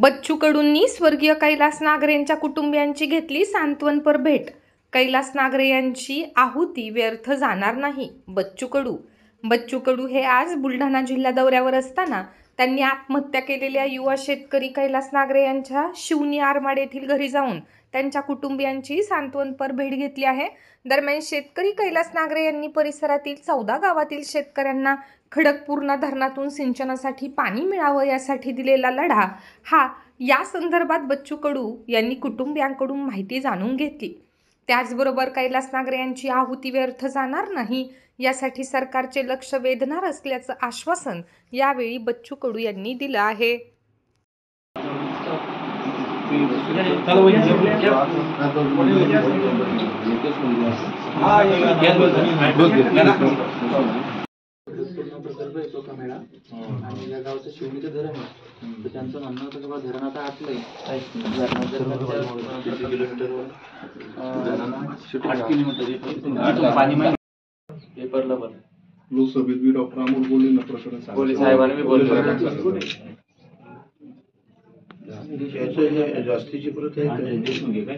बच्चू कडूंनी स्वर्गीय कैलास नागरे यांच्या कुटुंबियांची घेतली सांत्वनपर भेट। कैलास नागरे यांची आहुती व्यर्थ जाणार नाही। बच्चू कडू हे आज बुलढाणा जिल्हा दौऱ्यावर असताना त्यांनी आत्महत्या केलेल्या युवा शेतकरी कैलास नागरे यांच्या शिवनी आरमाड येथील घरी जाऊन त्यांच्या कुटुंबियांची सांत्वनपर भेट घेतली आहे। दरम्यान शेतकरी कैलास नागरे यांनी परिसरातील 14 गावातील शेतकऱ्यांना खडकपूर्णा धरणातून सिंचनासाठी पाणी मिळावं यासाठी दिलेला लढा हा या संदर्भात बच्चू कडू यांनी कुटुंबियांकडून माहिती जाणून घेतली। त्याचबरोबर कैलास नागरे यांची आहुती व्यर्थ जाणार नाही यासाठी सरकारचे लक्ष वेधणार असल्याचं आश्वासन यावेळी बच्चू कडू यांनी दिलं आहे। प्रकल्प येतो का मेळा आणि या गावचं शिवणीचं धरण आहे तर त्यांचं म्हणणं होतं की बा धरण आता आटलंय 8 किलोमीटर पाणी पेपरला पण लोकसभेत बी डॉक्टर अमोल बोलले ना प्रकरण बोले साहेबांनी बोलले जास्तीची परत आहे काय